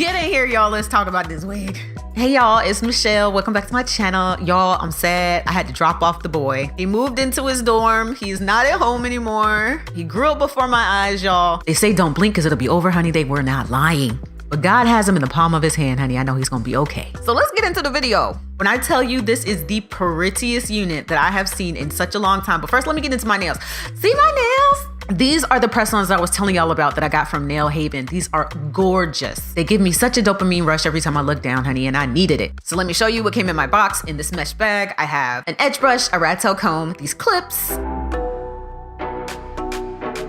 Get in here, y'all. Let's talk about this wig. Hey y'all, it's Michelle. Welcome back to my channel. Y'all, I'm sad. I had to drop off the boy. He moved into his dorm. He's not at home anymore. He grew up before my eyes, y'all. They say don't blink because it'll be over, honey. They were not lying. But God has him in the palm of his hand, honey. I know he's gonna be okay. So let's get into the video. When I tell you this is the prettiest unit that I have seen in such a long time. But first, let me get into my nails. See my nails? These are the press-ons I was telling y'all about that I got from Nail Haven. These are gorgeous. They give me such a dopamine rush every time I look down, honey, and I needed it. So let me show you what came in my box. In this mesh bag, I have an edge brush, a rat tail comb, these clips,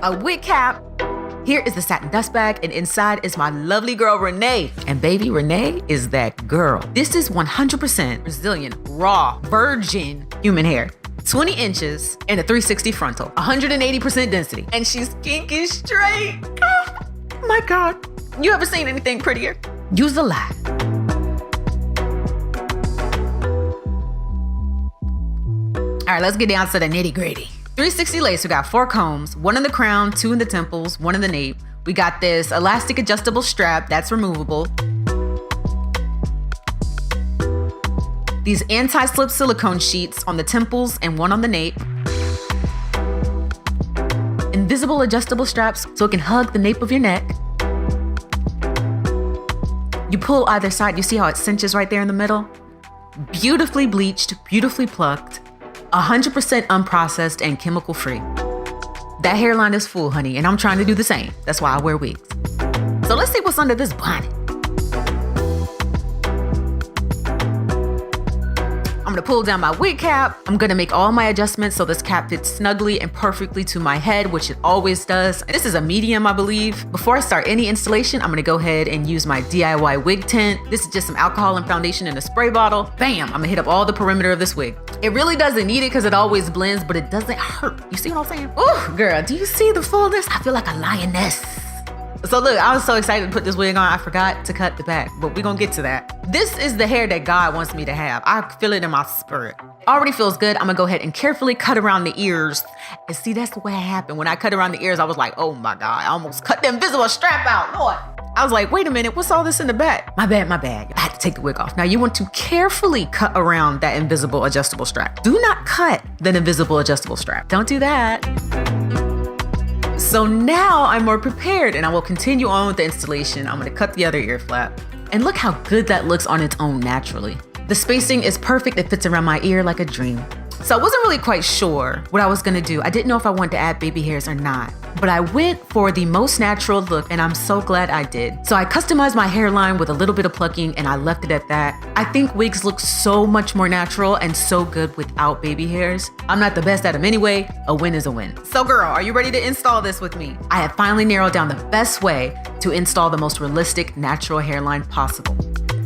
a wig cap. Here is the satin dust bag, and inside is my lovely girl, Renee. And baby, Renee is that girl. This is 100% Brazilian, raw, virgin human hair. 20 inches and a 360 frontal, 180% density. And she's kinky straight. Oh my God. You ever seen anything prettier? Use the light. All right, let's get down to the nitty gritty. 360 lace, we got 4 combs, 1 in the crown, 2 in the temples, 1 in the nape. We got this elastic adjustable strap that's removable. These anti-slip silicone sheets on the temples and 1 on the nape. Invisible adjustable straps so it can hug the nape of your neck. You pull either side, you see how it cinches right there in the middle? Beautifully bleached, beautifully plucked, 100% unprocessed and chemical free. That hairline is full, honey, and I'm trying to do the same. That's why I wear wigs. So let's see what's under this bonnet. I'm gonna pull down my wig cap. I'm gonna make all my adjustments so this cap fits snugly and perfectly to my head, which it always does. This is a medium, I believe. Before I start any installation, I'm gonna go ahead and use my DIY wig tint. This is just some alcohol and foundation in a spray bottle. Bam, I'm gonna hit up all the perimeter of this wig. It really doesn't need it because it always blends, but it doesn't hurt. You see what I'm saying? Ooh, girl, do you see the fullness? I feel like a lioness. So look, I was so excited to put this wig on, I forgot to cut the back, but we're gonna get to that. This is the hair that God wants me to have. I feel it in my spirit. Already feels good. I'm gonna go ahead and carefully cut around the ears. And see, that's what happened. When I cut around the ears, I was like, oh my God, I almost cut the invisible strap out, Lord. I was like, wait a minute, what's all this in the back? My bad. I had to take the wig off. Now you want to carefully cut around that invisible adjustable strap. Do not cut the invisible adjustable strap. Don't do that. So now I'm more prepared and I will continue on with the installation. I'm gonna cut the other ear flap. And look how good that looks on its own naturally. The spacing is perfect. It fits around my ear like a dream. So I wasn't really quite sure what I was gonna do. I didn't know if I wanted to add baby hairs or not, but I went for the most natural look and I'm so glad I did. So I customized my hairline with a little bit of plucking and I left it at that. I think wigs look so much more natural and so good without baby hairs. I'm not the best at them anyway. A win is a win. So girl, are you ready to install this with me? I have finally narrowed down the best way to install the most realistic natural hairline possible.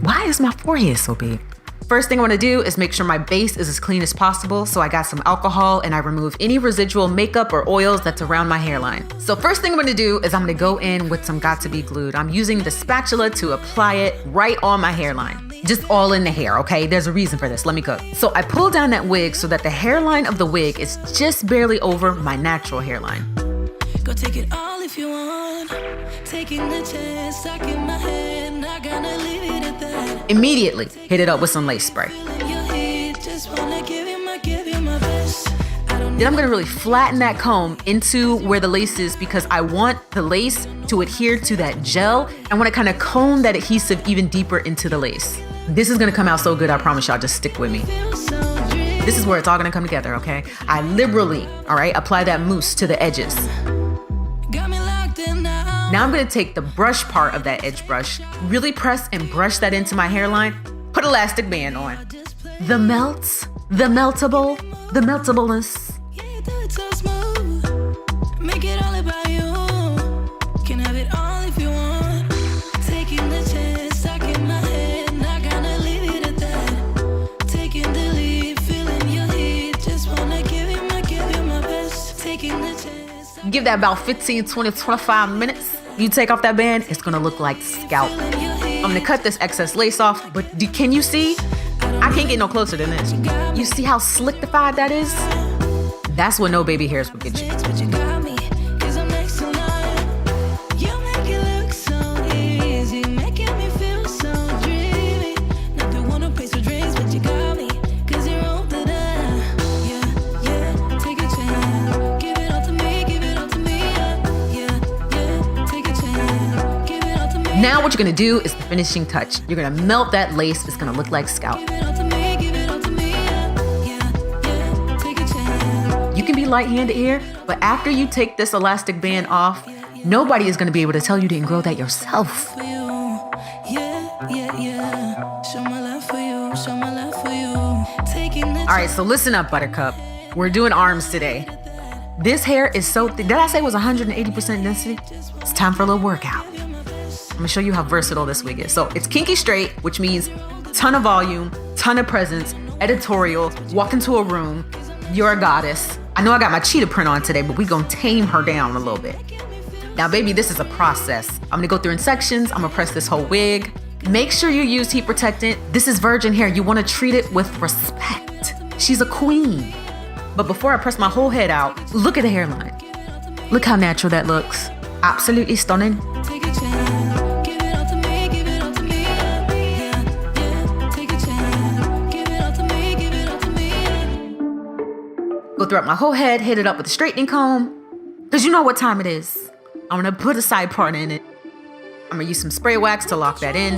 Why is my forehead so big? First thing I want to do is make sure my base is as clean as possible. So I got some alcohol and I remove any residual makeup or oils that's around my hairline. So first thing I'm going to do is I'm going to go in with some Got to Be Glued. I'm using the spatula to apply it right on my hairline. Just all in the hair, okay? There's a reason for this. Let me cook. So I pull down that wig so that the hairline of the wig is just barely over my natural hairline. Go take it all if you want. Taking the chance, stuck in my head, not gonna leave it at that. Immediately hit it up with some lace spray. Then I'm gonna really flatten that comb into where the lace is because I want the lace to adhere to that gel. I wanna kind of comb that adhesive even deeper into the lace. This is gonna come out so good, I promise y'all, just stick with me. This is where it's all gonna come together, okay? I liberally, all right, apply that mousse to the edges. Now I'm gonna take the brush part of that edge brush, really press and brush that into my hairline, put elastic band on. The melts, the meltable, the meltableness. Make it all about you. Can have it all if you want. Taking the chance, stuck in my head, not gonna leave it at that. Taking the lead, feeling your heat, just wanna give you my best. Taking the chance. Give that about 15, 20, 25 minutes. You take off that band, it's gonna look like scalp. I'm gonna cut this excess lace off, but can you see? I can't get no closer than this. You see how slickified that is? That's what no baby hairs will get you. Now what you're gonna do is the finishing touch. You're gonna melt that lace. It's gonna look like scalp. You can be light-handed here, but after you take this elastic band off, nobody is gonna be able to tell you didn't grow that yourself. All right, so listen up, Buttercup. We're doing arms today. This hair is so thick. Did I say it was 180% density? It's time for a little workout. I'm gonna show you how versatile this wig is. So it's kinky straight, which means ton of volume, ton of presence, editorial, walk into a room, you're a goddess. I know I got my cheetah print on today, but we gonna tame her down a little bit. Now, baby, this is a process. I'm gonna go through in sections. I'm gonna press this whole wig. Make sure you use heat protectant. This is virgin hair. You wanna treat it with respect. She's a queen. But before I press my whole head out, look at the hairline. Look how natural that looks. Absolutely stunning. Go throughout my whole head, hit it up with a straightening comb. Cause you know what time it is. I'm gonna put a side part in it. I'm gonna use some spray wax to lock that in.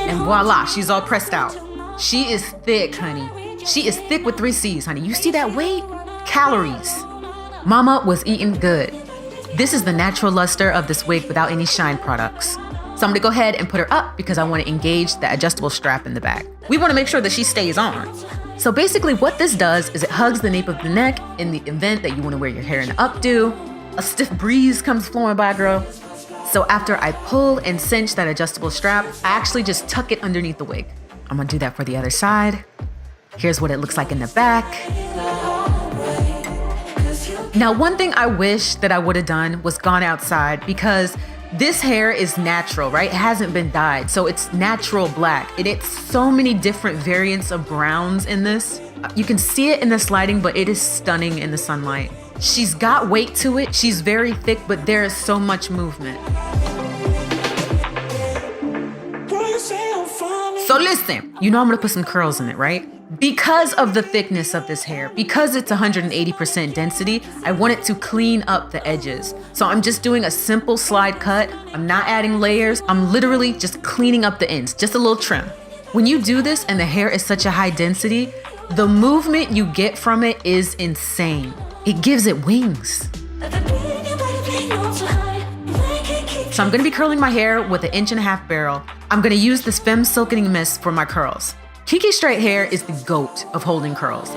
And voila, she's all pressed out. She is thick, honey. She is thick with 3 C's, honey. You see that weight? Calories. Mama was eating good. This is the natural luster of this wig without any shine products. So I'm gonna go ahead and put her up because I wanna engage the adjustable strap in the back. We wanna make sure that she stays on. So basically what this does is it hugs the nape of the neck in the event that you wanna wear your hair in an updo. A stiff breeze comes flowing by, girl. So after I pull and cinch that adjustable strap, I actually just tuck it underneath the wig. I'm gonna do that for the other side. Here's what it looks like in the back. Now, one thing I wish that I would have done was gone outside because this hair is natural, right? It hasn't been dyed, so it's natural black. It's so many different variants of browns in this. You can see it in this lighting, but it is stunning in the sunlight. She's got weight to it. She's very thick, but there is so much movement. So listen, you know I'm gonna put some curls in it, right? Because of the thickness of this hair, because it's 180% density, I want it to clean up the edges. So I'm just doing a simple slide cut. I'm not adding layers. I'm literally just cleaning up the ends, just a little trim. When you do this and the hair is such a high density, the movement you get from it is insane. It gives it wings. So I'm gonna be curling my hair with an 1.5 inch barrel. I'm gonna use this Femme Silkening Mist for my curls. Kinky straight hair is the GOAT of holding curls.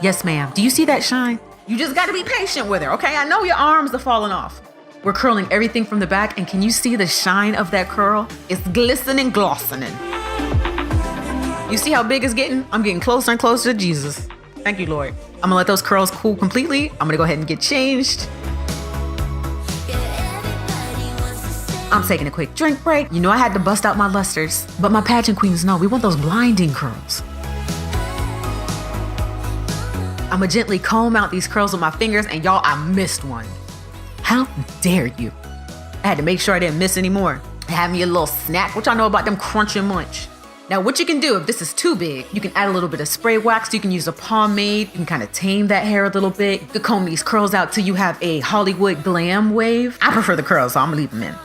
Yes ma'am. Do you see that shine? You just gotta be patient with her, okay? I know your arms are falling off. We're curling everything from the back, and can you see the shine of that curl? It's glistening, glossening. You see how big it's getting? I'm getting closer and closer to Jesus. Thank you, Lord. I'm gonna let those curls cool completely. I'm gonna go ahead and get changed. I'm taking a quick drink break. You know I had to bust out my lusters, but my pageant queens know we want those blinding curls. I'm gonna gently comb out these curls with my fingers, and y'all, I missed one. How dare you? I had to make sure I didn't miss any more. Have me a little snack. What y'all know about them crunch and munch? Now, what you can do if this is too big, you can add a little bit of spray wax. You can use a pomade. You can kind of tame that hair a little bit. You can comb these curls out till you have a Hollywood glam wave. I prefer the curls, so I'm gonna leave them in.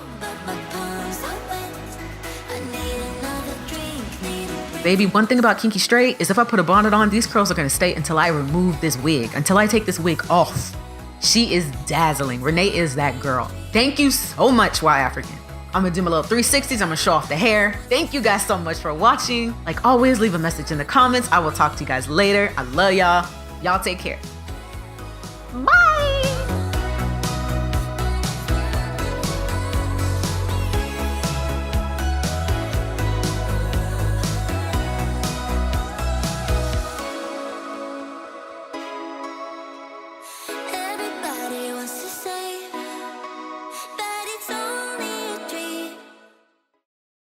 Baby, one thing about kinky straight is if I put a bonnet on, these curls are gonna stay until I remove this wig, until I take this wig off. She is dazzling. Renee is that girl. Thank you so much, WowAfrican. I'm gonna do my little 360s. I'm gonna show off the hair. Thank you guys so much for watching. Like always, leave a message in the comments. I will talk to you guys later. I love y'all. Y'all take care. Bye.